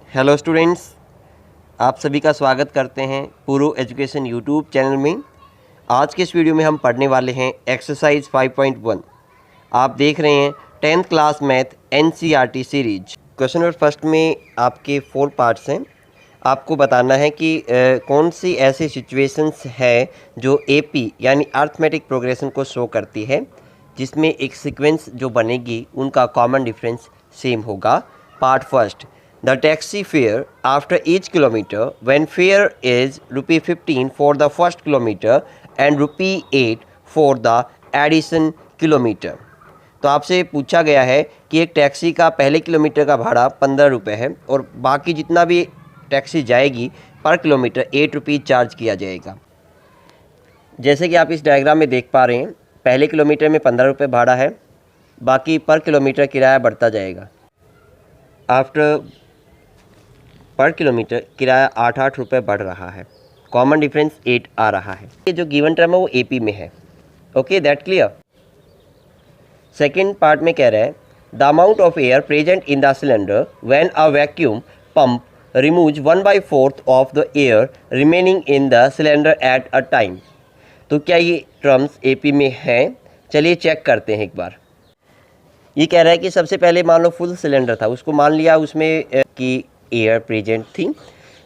Hello students, आप सभी का स्वागत करते हैं पूर्व एजुकेशन यूट्यूब चैनल में। आज के इस वीडियो में हम पढ़ने वाले हैं एक्सरसाइज 5.1। आप देख रहे हैं 10th class math NCERT series. Question number first में आपके 4 पार्ट्स हैं। आपको बताना है कि कौन सी ऐसी सिचुएशंस है जो एपी यानी अर्थमेटिक प्रोग्रेशन को शो करती है, जिसमें एक सीक्वेंस जो बनेगी उनका कॉमन डिफरेंस सेम होगा। Part first, the taxi fare after each kilometer when fare is ₹15 for the first kilometer and ₹8 for the addition kilometer। तो आपसे पूछा गया है कि एक टैक्सी का पहले किलोमीटर का भाड़ा ₹15 है और बाकी जितना भी टैक्सी जाएगी पर किलोमीटर ₹8 चार्ज किया जाएगा। जैसे कि आप इस डायग्राम में देख पा रहे हैं, पहले किलोमीटर में ₹15 भाड़ा है, बाकी पर किलोमीटर किराया बढ़ता जाएगा। आफ्टर पर किलोमीटर किराया 8 रुपये बढ़ रहा है। कॉमन डिफरेंस 8 आ रहा है। ये जो गिवन टर्म है वो एपी में है। Okay, that clear. Second part में कह रहा है the amount of air present in the cylinder when a vacuum pump removes 1/4 of the air remaining in the cylinder at a time. तो क्या ये टर्म्स एपी में हैं? चलिए चेक करते हैं एक बार। ये कह रहा है कि सबसे पहले मान लो फुल सिलेंडर था, उसको मान लिया उसमें कि एयर प्रेजेंट थी।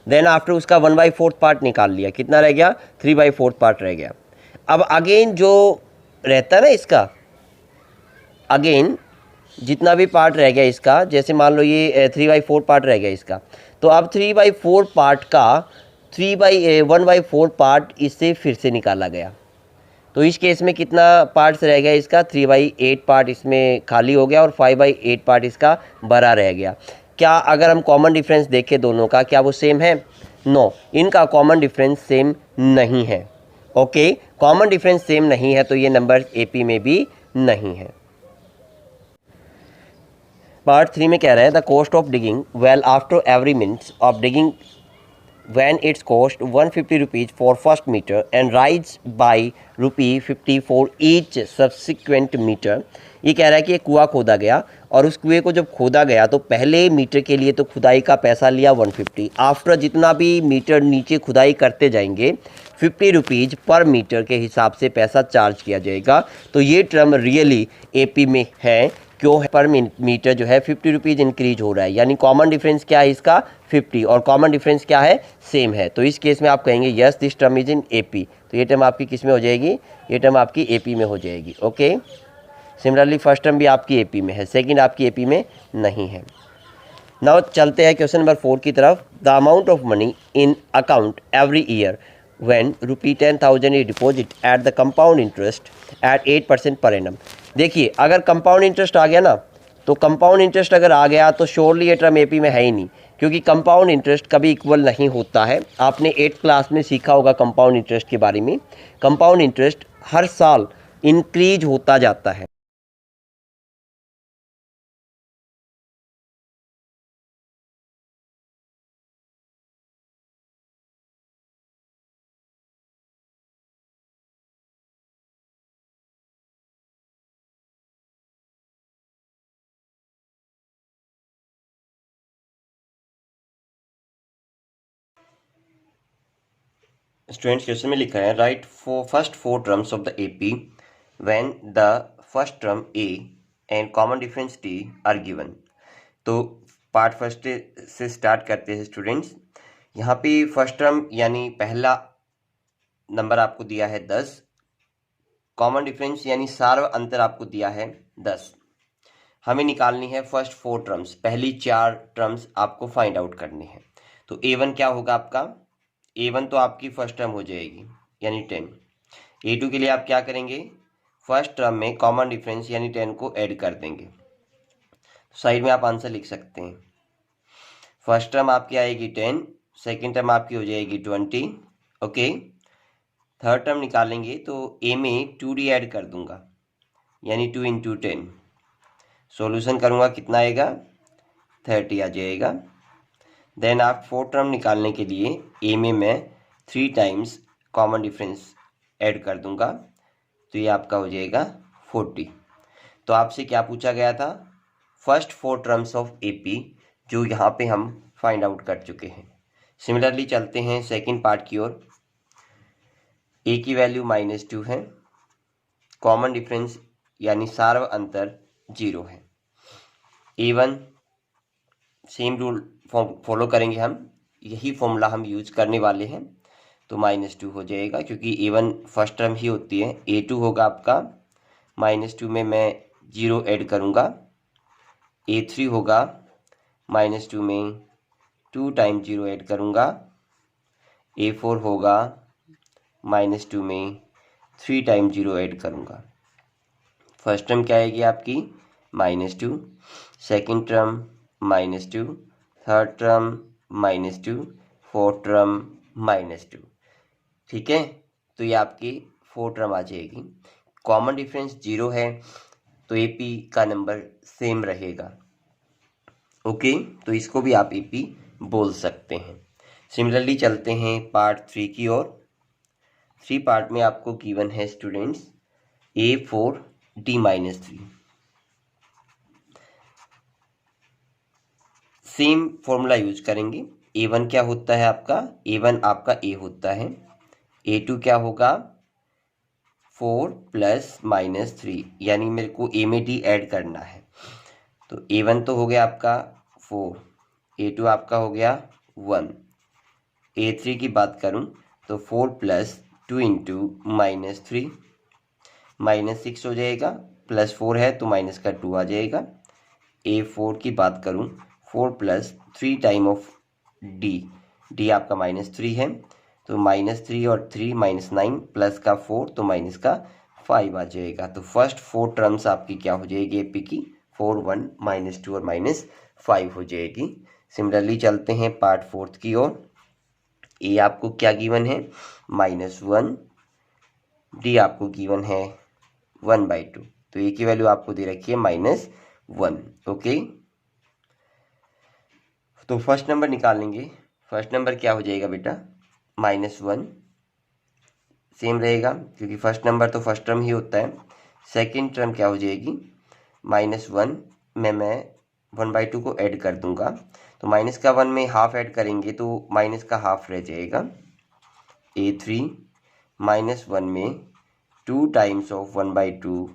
देन आफ्टर उसका 1/4 पार्ट निकाल लिया, कितना रह गया? 3/4 पार्ट रह गया। अब अगेन जो रहता है ना इसका, अगेन जितना भी पार्ट रह गया इसका, जैसे मान लो ये 3/4 पार्ट रह गया इसका, तो अब 3/4 पार्ट का 1/4 पार्ट इससे फिर से निकाला गया। तो इस केस में कितना पार्ट्स रह गया इसका? 3/8 पार्ट इसमें खाली हो गया और 5/8 पार्ट इसका भरा रह गया। क्या अगर हम कॉमन डिफरेंस देखें दोनों का, क्या वो सेम है? नो, इनका कॉमन डिफरेंस सेम नहीं है। ओके, कॉमन डिफरेंस सेम नहीं है तो ये नंबर एपी में भी नहीं है। पार्ट 3 में कह रहा है the cost of digging well after every minutes of digging when its cost ₹150 for first meter and rise by ₹50 for each subsequent meter। ये कह रहा है कि एक कुआं खोदा गया और उस कुएं को जब खोदा गया तो पहले मीटर के लिए तो खुदाई का पैसा लिया 150। आफ्टर जितना भी मीटर नीचे खुदाई करते जाएंगे ₹50 पर मीटर के हिसाब से पैसा चार्ज किया जाएगा। तो ये टर्म रियली एपी में है। क्यों है? पर मीटर जो है ₹50 इंक्रीज हो रहा है, यानी कॉमन डिफरेंस क्या है इसका? 50, और कॉमन डिफरेंस क्या है? सेम है। तो इस केस में आप कहेंगे yes this term is in AP. तो ये टर्म आपकी किस में हो जाएगी? ये टर्म आपकी एपी में हो जाएगी। ओके, सिमिलरली फर्स्ट टर्म भी आपकी एपी में है, सेकंड आपकी एपी में नहीं है। नाउ चलते हैं क्वेश्चन नंबर 4 की तरफ। The amount of money in account every year when ₹10,000 is deposit at the compound interest at 8% per annum। देखिए, अगर कंपाउंड इंटरेस्ट आ गया ना, तो कंपाउंड इंटरेस्ट अगर आ गया तो श्योरली ये टर्म एपी में है ही नहीं, क्योंकि कंपाउंड इंटरेस्ट कभी इक्वल नहीं होता है। आपने 8th क्लास में सीखा होगा कंपाउंड इंटरेस्ट के बारे में। कंपाउंड इंटरेस्ट हर साल इंक्रीज होता जाता है। स्टूडेंट्स, क्वेश्चन में लिखा है right for first 4 terms of the AP when the first term A and common difference T R given. तो पार्ट फर्स्ट से स्टार्ट करते हैं स्टूडेंट्स। यहाँ पे फर्स्ट टर्म यानी पहला नंबर आपको दिया है 10, कॉमन डिफरेंस यानी सार्व अंतर आपको दिया है 10। हमें निकालनी है फर्स्ट 4 टर्म्स, पहली 4 टर्म्स आपको फाइंड आउट करनी है। तो A1 क्या होगा आपका? A1 तो आपकी फर्स्ट टर्म हो जाएगी यानी 10। A2 के लिए आप क्या करेंगे? फर्स्ट टर्म में कॉमन डिफरेंस यानी 10 को ऐड कर देंगे। साइड में आप आंसर लिख सकते हैं। फर्स्ट टर्म आपकी आएगी 10, सेकेंड टर्म आपकी हो जाएगी 20। ओके, थर्ड टर्म निकालेंगे तो A में 2D ऐड कर दूंगा यानी 2 × 10। सॉल्यूशन करूंगा, कितना आएगा? 30 आ जाएगा। देन आप फोर्थ टर्म निकालने के लिए ए में मैं 3 टाइम्स कॉमन डिफरेंस ऐड कर दूंगा, तो ये आपका हो जाएगा 40। तो आपसे क्या पूछा गया था? फर्स्ट 4 टर्म्स ऑफ एपी, जो यहाँ पे हम फाइंड आउट कर चुके हैं। सिमिलरली चलते हैं सेकंड पार्ट की ओर। ए की वैल्यू -2 है, कॉमन डिफरेंस यानी सार्व अंतर 0 है। A1 सेम रूल फॉलो करेंगे हम, यही फॉर्मूला हम यूज करने वाले हैं। तो -2 हो जाएगा क्योंकि A1 फर्स्ट टर्म ही होती है। A2 होगा आपका -2 में मैं 0 ऐड करूँगा। A3 होगा -2 में 2 टाइम 0 ऐड करूँगा। A4 होगा -2 में 3 टाइम 0 ऐड करूँगा। फर्स्ट टर्म क्या आएगी आपकी -2, second term -2, third term -2, fourth term -2। ठीक है, तो ये आपकी 4 टर्म आ जाएगी। कॉमन डिफरेंस 0 है तो AP का नंबर सेम रहेगा। ओके, तो इसको भी आप AP बोल सकते हैं। सिमिलरली चलते हैं पार्ट 3 की ओर। 3 पार्ट में आपको गिवन है students A4 D-3। Same formula use करेंगे। A1 क्या होता है आपका, A1 आपका A होता है। A2 क्या होगा 4 + -3, यानी मेरे को A में D ऐड करना है। तो A1 तो हो गया आपका 4, A2 आपका हो गया 1। A3 की बात करूं तो 4 + 2 × -3 -6 हो जाएगा, +4 है तो माइनस का 2 आ जाएगा। A4 की बात करूं 4 + 3 टाइम ऑफ D आपका -3 है तो -3 और 3 -9 प्लस का 4 तो माइनस का 5 आ जाएगा। तो फर्स्ट 4 टर्म्स आपकी क्या हो जाएगी AP की 4, 1, -2 और -5 हो जाएगी। सिमिलरली चलते हैं पार्ट 4 की ओर। A आपको क्या गिवन है -1, D आपको गिवन है 1/2, तो A की वैल्यू आपको दे रखी है -1। ओके, तो फर्स्ट नंबर निकालेंगे। फर्स्ट नंबर क्या हो जाएगा बेटा -1, सेम रहेगा क्योंकि फर्स्ट नंबर तो फर्स्ट टर्म ही होता है। सेकंड टर्म क्या हो जाएगी -1 में मैं 1/2 को ऐड कर दूंगा, तो माइनस का 1 में हाफ ऐड करेंगे तो माइनस का हाफ रह जाएगा। A3 -1 में 2 टाइम्स ऑफ 1/2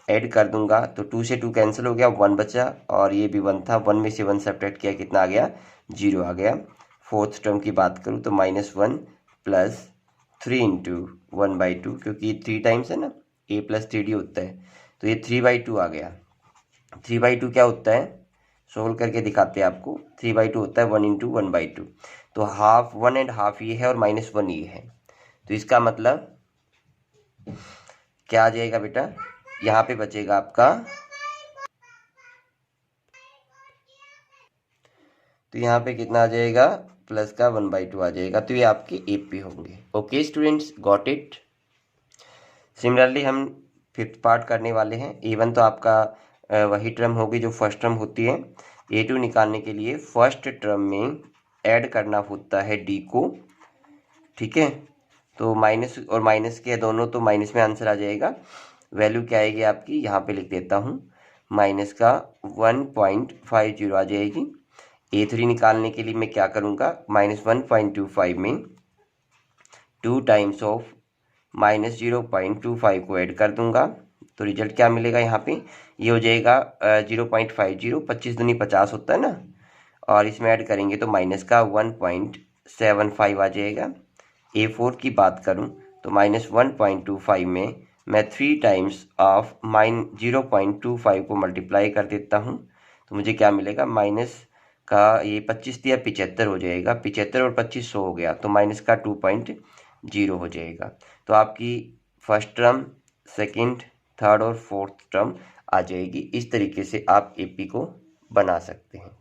ऐड कर दूंगा, तो 2 से 2 कैंसिल हो गया, 1 बचा और ये भी 1 था, 1 में से 1 सब्ट्रैक्ट किया, कितना आ गया 0 आ गया। फोर्थ टर्म की बात करूँ तो -1 + 3 × 1/2, क्योंकि ये 3 टाइम्स है ना, A + 3D होता है, तो ये 3/2 आ गया। 3/2 क्या होता है, सोल्व करके दिखाते हैं आपको। 3/2 होता है 1 × 1/2, तो हाफ 1 एंड हाफ ये है और -1 ये है, तो इसका मतलब क्या आ जाएगा बेटा, यहाँ पे बचेगा आपका, तो यहाँ पे कितना आ जाएगा प्लस का 1/2 आ जाएगा, तो ये आपके AP होंगे। Okay students, got it. Similarly हम 5th पार्ट करने वाले हैं। A1 तो आपका वही टर्म होगी जो फर्स्ट टर्म होती है। A2 निकालने के लिए फर्स्ट टर्म में ऐड करना होता है D को। ठीक है, तो माइनस और माइनस के दोनों, तो माइनस में आंसर आ जाएगा। वैल्यू क्या आएगी आपकी, यहाँ पे लिख देता हूँ, माइनस का 1.50 आ जाएगी। A3 निकालने के लिए मैं क्या करूँगा, -1.25 में 2 टाइम्स ऑफ -0.25 को ऐड कर दूंगा, तो रिजल्ट क्या मिलेगा यहाँ पे, ये हो जाएगा 0.50, 25 दूनी 50 होता है ना, और इसमें ऐड करेंगे तो माइनस का 1.75 आ जाएगा। A4 की बात करूं तो -1.25 में मैं 3 टाइम्स ऑफ -0.25 को मल्टीप्लाई कर देता हूं, तो मुझे क्या मिलेगा, माइनस का ये 25 दिया 75 हो जाएगा, 75 और 25 100 हो गया, तो माइनस का 2.0 हो जाएगा। तो आपकी फर्स्ट टर्म, सेकंड, थर्ड और फोर्थ टर्म आ जाएगी। इस तरीके से आप AP को बना सकते हैं।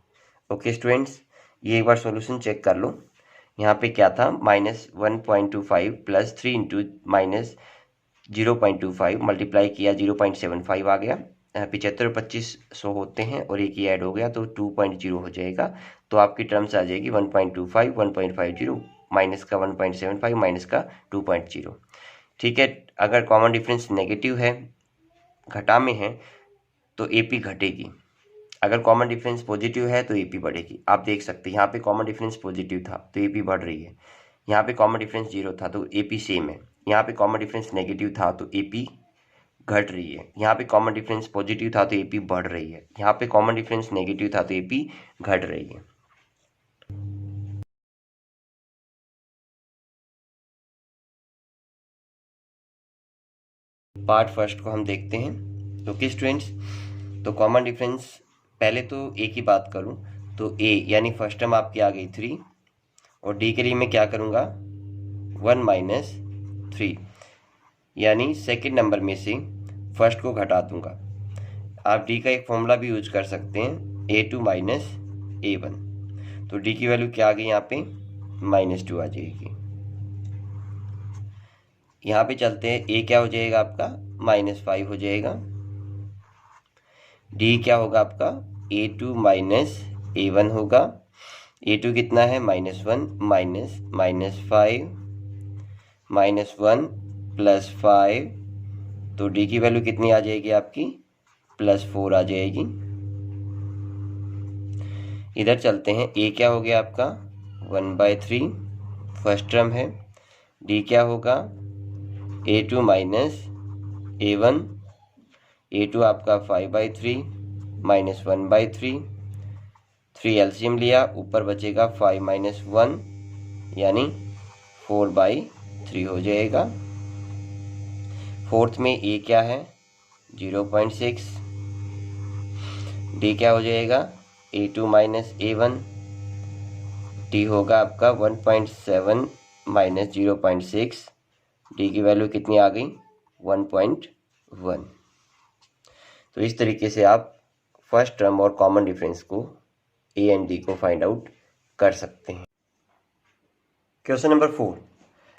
ओके स्टूडेंट्स, ये एक बार सॉल्यूशन चेक कर लो। यहाँ पे क्या था, -1.25 + 3 × -0.25 मल्टीप्लाई किया 0.75 आ गया। 75 और 25 100 होते हैं और एक ही ऐड हो गया तो 2.0 हो जाएगा। तो आपकी टर्म्स आ जाएगी 1.25, 1.50, माइनस का 1.75, माइनस का 2.0। ठीक है, अगर कॉमन डिफरेंस नेगेटिव है, घटा में है, तो AP घटेगी। अगर कॉमन डिफरेंस पॉजिटिव है तो AP बढ़ेगी। आप देख सकते हैं यहाँ पे कॉमन डिफरेंस पॉजिटिव था तो AP बढ़ रही है, यहाँ पे कॉमन डिफरेंस 0 था तो AP सेम है, यहाँ पे कॉमन डिफरेंस नेगेटिव था तो AP घट रही है, यहाँ पे कॉमन डिफरेंस पॉजिटिव था तो AP बढ़ रही है, यहाँ पे कॉमन डिफरेंस नेगेटिव था तो AP घट रही है। पार्ट फर्स्ट को हम देखते हैं। तो किस स्टूडेंट्स, तो कॉमन डिफरेंस पहले तो ए की बात करूं तो ए यानी फर्स्ट टर्म आपकी आ गई 3 और डी के लिए मैं क्या करूंगा 1 माइनस 3 यानी सेकेंड नंबर में से फर्स्ट को घटा दूंगा। आप डी का एक फॉर्मूला भी यूज कर सकते हैं A2 माइनस A1। तो डी की वैल्यू क्या आ गई यहाँ पे -2 आ जाएगी। यहाँ पे चलते हैं, ए क्या हो जाएगा आपका -5 हो जाएगा, डी क्या होगा आपका A2 माइनस A1 होगा, A2 कितना है -1 माइनस -5 -1 +5, तो डी की वैल्यू कितनी आ जाएगी आपकी +4 आ जाएगी। इधर चलते हैं, ए क्या हो गया आपका 1/3 फर्स्ट टर्म है, डी क्या होगा A2 माइनस A1, A2 आपका 5/3 माइनस 1/3, 3 एलसीएम लिया, ऊपर बचेगा 5 माइनस 1 यानी 4/3 हो जाएगा। फोर्थ में ए क्या है 0.6, डी क्या हो जाएगा A2 माइनस A1, डी होगा आपका 1.7 माइनस 0.6, डी की वैल्यू कितनी आ गई 1.1। तो इस तरीके से आप फर्स्ट टर्म और कॉमन डिफरेंस को ए एंड डी को फाइंड आउट कर सकते हैं। Question number 4,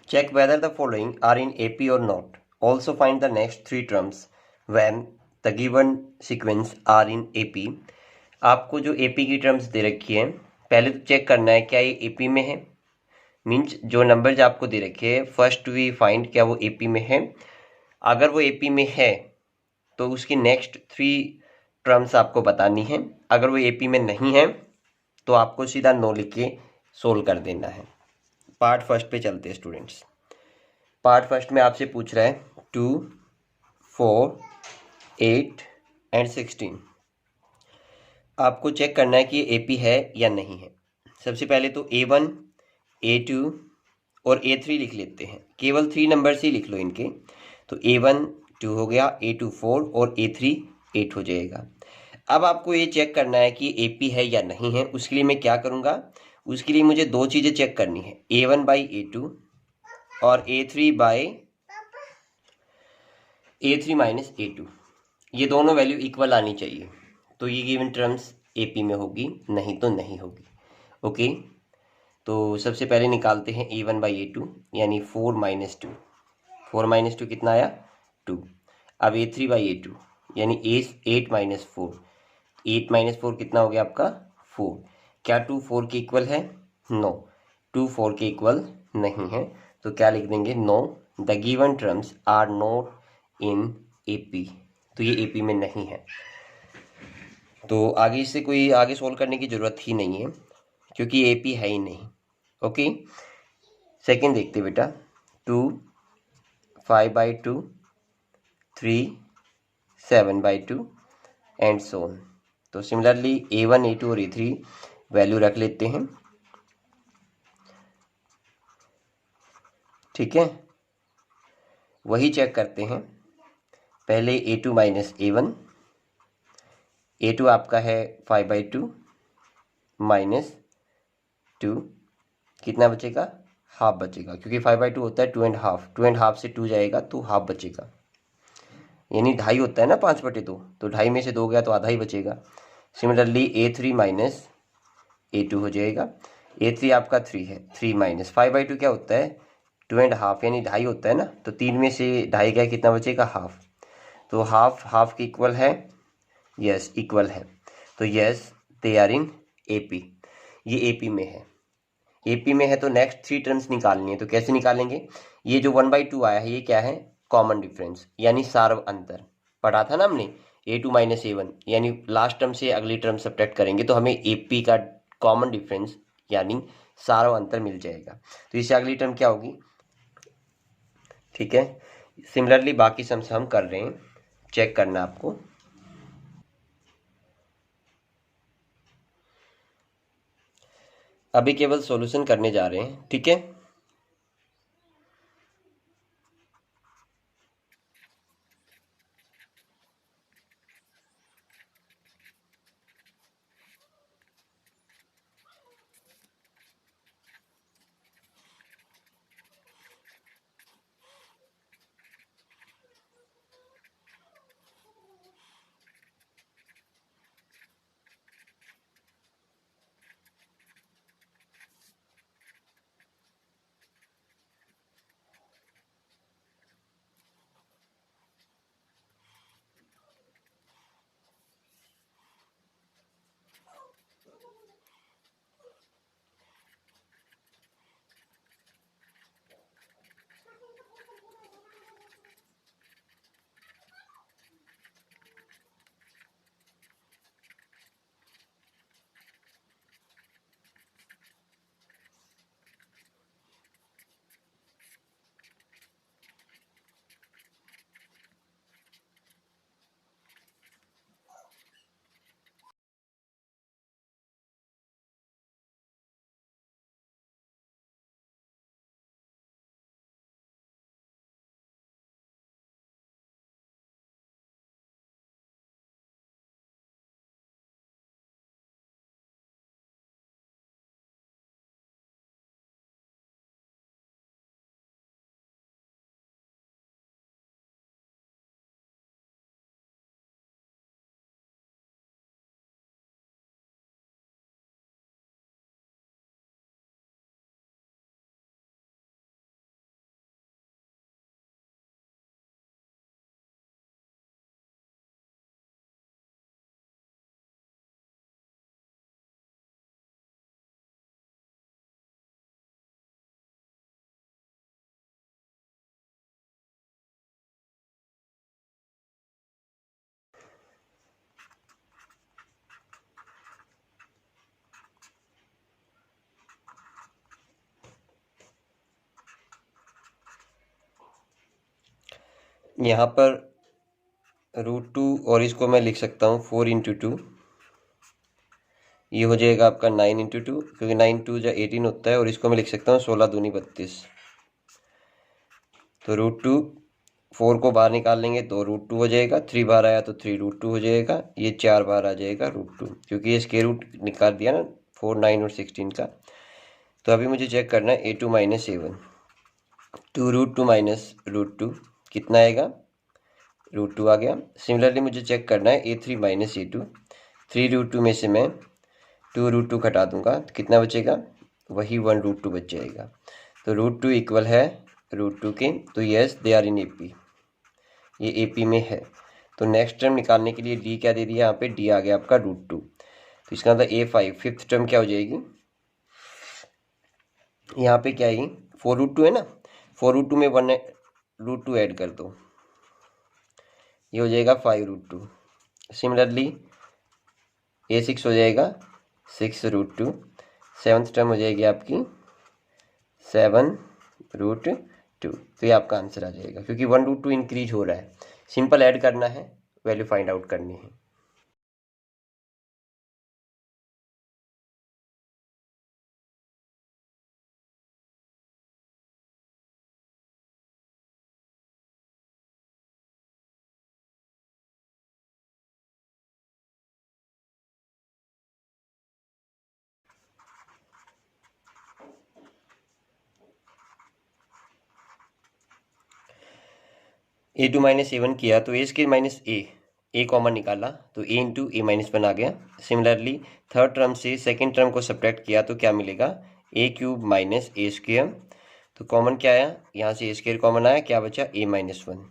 check whether the following are in AP और not, also find the next 3 terms when the given sequence are in AP। आपको जो AP की टर्म्स दे रखी है पहले तो चेक करना है क्या ये AP में है, मीन्स जो नंबर्स आपको दे रखे हैं फर्स्ट वी फाइंड क्या वो AP में है। अगर वो AP में है तो उसकी नेक्स्ट 3 टर्म्स आपको बतानी है, अगर वो AP में नहीं है तो आपको सीधा नो लिख के सोल्व कर देना है। पार्ट फर्स्ट पे चलते हैं स्टूडेंट्स। पार्ट फर्स्ट में आपसे पूछ रहा है 2, 4, 8 एंड 16। आपको चेक करना है कि ये AP है या नहीं है। सबसे पहले तो A1, A2 और A3 लिख लेते हैं, केवल 3 नंबर्स ही लिख लो इनके। तो A1 2 हो गया, A2 4 और A3 8 हो जाएगा। अब आपको ये चेक करना है कि AP है या नहीं है। उसके लिए मैं क्या करूँगा, उसके लिए मुझे 2 चीज़ें चेक करनी है, A1/A2 और A3 माइनस A2, ये दोनों वैल्यू इक्वल आनी चाहिए। तो ये गिवन टर्म्स AP में होगी, नहीं तो नहीं होगी। ओके, तो सबसे पहले निकालते हैं A1/A2 यानी 4 माइनस 2, 4 माइनस 2 कितना आया 2। अब A3/A2 यानी 8 माइनस 4, 8 माइनस 4 कितना हो गया आपका 4। क्या 2 4 के इक्वल है, नो 2 4 के इक्वल नहीं है। तो क्या लिख देंगे, no the given terms are not in AP, तो ये AP में नहीं है। तो आगे इससे कोई आगे सोल्व करने की ज़रूरत ही नहीं है क्योंकि AP है ही नहीं। ओके, सेकेंड देखते बेटा, 2 5/2, 3 7/2 एंड सो ऑन। तो सिमिलरली A1, A2 और A3 वैल्यू रख लेते हैं, ठीक है। वही चेक करते हैं, पहले A2 माइनस A1, A2 आपका है 5/2 माइनस 2, कितना बचेगा हाफ बचेगा, क्योंकि 5/2 होता है 2.5, 2.5 से 2 जाएगा तो हाफ बचेगा, यानी 2.5 होता है ना 5/2, तो 2.5 में से 2 गया तो आधा ही बचेगा। सिमिलरली A3 माइनस A2 हो जाएगा, A3 आपका 3 है, 3 माइनस 5/2 क्या होता है 2.5 यानी 2.5 होता है ना, तो 3 में से 2.5 गया कितना बचेगा हाफ, तो हाफ के इक्वल है, यस इक्वल है। तो yes they are in AP, ये AP में है। AP में है तो नेक्स्ट 3 टर्म्स निकालनी है, तो कैसे निकालेंगे, ये जो 1/2 आया है ये क्या है कॉमन डिफरेंस यानी सार्व अंतर, पढ़ा था ना हमने A2 - A1 यानी लास्ट टर्म से अगली टर्म सब्ट्रैक्ट करेंगे तो हमें AP का कॉमन डिफरेंस यानी सारा अंतर मिल जाएगा। तो इससे अगली टर्म क्या होगी, ठीक है। सिमिलरली बाकी सम्स हम कर रहे हैं, चेक करना आपको। अभी केवल सॉल्यूशन करने जा रहे हैं, ठीक है। यहाँ पर √2 और इसको मैं लिख सकता हूँ 4 × 2, ये हो जाएगा आपका 9 × 2, क्योंकि 9 2 जो 18 होता है, और इसको मैं लिख सकता हूँ 16 दूनी 32। तो √2 4 को बाहर निकाल लेंगे तो √2 हो जाएगा, 3 बाहर आया तो 3 √2 हो जाएगा, ये 4 बाहर आ जाएगा √2, क्योंकि ये स्क्वायर रूट निकाल दिया ना 4, 9 और 16 का। तो अभी मुझे चेक करना है A2 - A1, 2 √2 - √2 कितना आएगा, √2 आ गया। सिमिलरली मुझे चेक करना है A3 - A2, 3 √2 में से मैं 2 √2 घटा दूंगा तो कितना बचेगा, वही 1 √2 बच जाएगा। तो √2 इक्वल है √2 के, तो yes they are in AP, ये AP में है। तो नेक्स्ट टर्म निकालने के लिए D क्या दे दिया, यहाँ पे D आ गया आपका √2। तो इसका मतलब A5 फिफ्थ टर्म क्या हो जाएगी, यहाँ पे क्या आएगी, 4 √2 है ना, 4 √2 में 1 √2 ऐड कर दो, ये हो जाएगा 5 √2। सिमिलरली A6 हो जाएगा 6 √2, सेवन्थ टर्म हो जाएगी आपकी 7 √2। तो ये आपका आंसर आ जाएगा, क्योंकि 1 √2 इंक्रीज हो रहा है। सिंपल ऐड करना है, वैल्यू फाइंड आउट करनी है। A2 - A1 किया तो A कॉमन निकाला तो A × A - 1 आ गया। सिमिलरली थर्ड टर्म से सेकेंड टर्म को सब्ट्रैक्ट किया तो क्या मिलेगा, A³ - A²। तो कॉमन क्या आया, यहाँ से A² कॉमन आया, क्या बचा A - 1।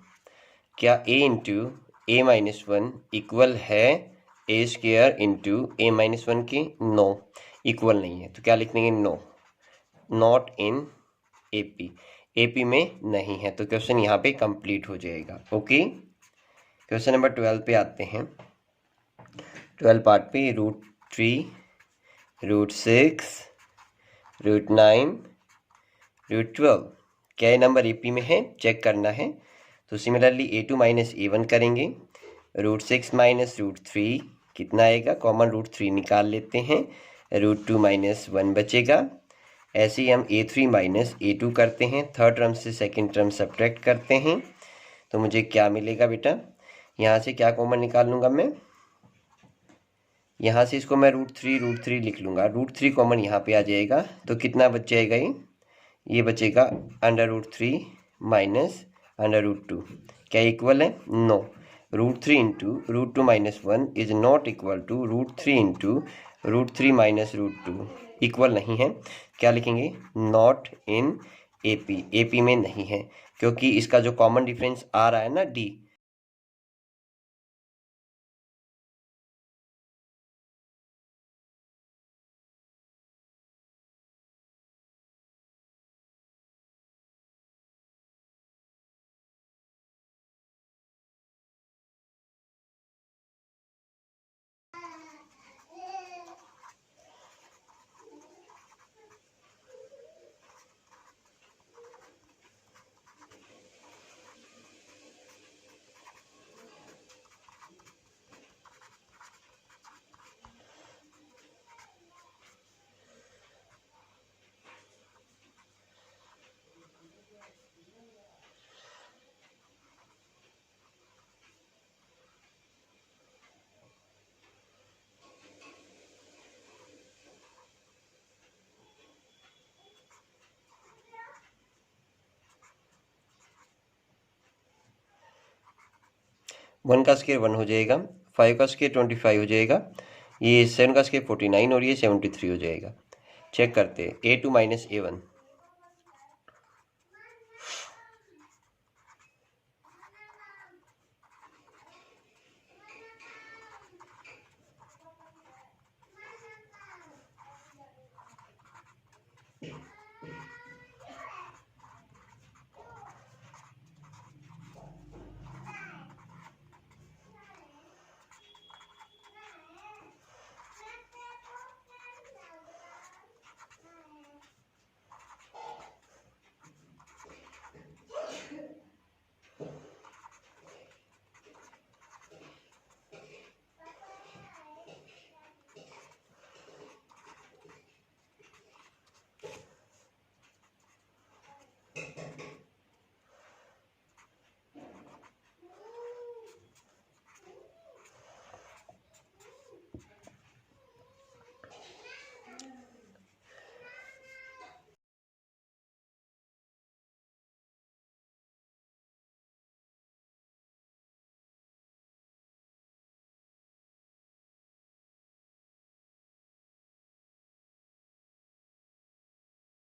क्या A × A - 1 इक्वल है A² × A - 1 की, नो इक्वल नहीं है। तो क्या लिख देंगे, no not in AP, AP में नहीं है। तो क्वेश्चन यहाँ पे कंप्लीट हो जाएगा। ओके, क्वेश्चन नंबर 12 पे आते हैं। 12 पार्ट पे √3, √6, √9, √12 क्या ये नंबर एपी में है, चेक करना है। तो सिमिलरली A2 माइनस A1 करेंगे। √6 माइनस √3 कितना आएगा, कॉमन √3 निकाल लेते हैं, √2 माइनस 1 बचेगा। ऐसे ही हम A3 माइनस A2 करते हैं, थर्ड टर्म से सेकंड टर्म सब्ट्रैक्ट करते हैं। तो मुझे क्या मिलेगा बेटा, यहाँ से क्या कॉमन निकाल लूँगा मैं, यहाँ से इसको मैं √3 लिख लूँगा, √3 कॉमन यहाँ पे आ जाएगा। तो कितना बच जाएगा, ये बचेगा √3 माइनस √2। क्या इक्वल है, no. √3 into √2 minus 1 is not equal to √3 into √3 minus √2, equal नहीं है। क्या लिखेंगे, नॉट इन एपी, एपी में नहीं है, क्योंकि इसका जो कॉमन डिफरेंस आ रहा है ना डी, वन का स्केयर 1 हो जाएगा, 5 का स्केयर 25 हो जाएगा, ये 7 का स्केयर 49 और ये 73 हो जाएगा। चेक करते हैं A2 माइनस A1,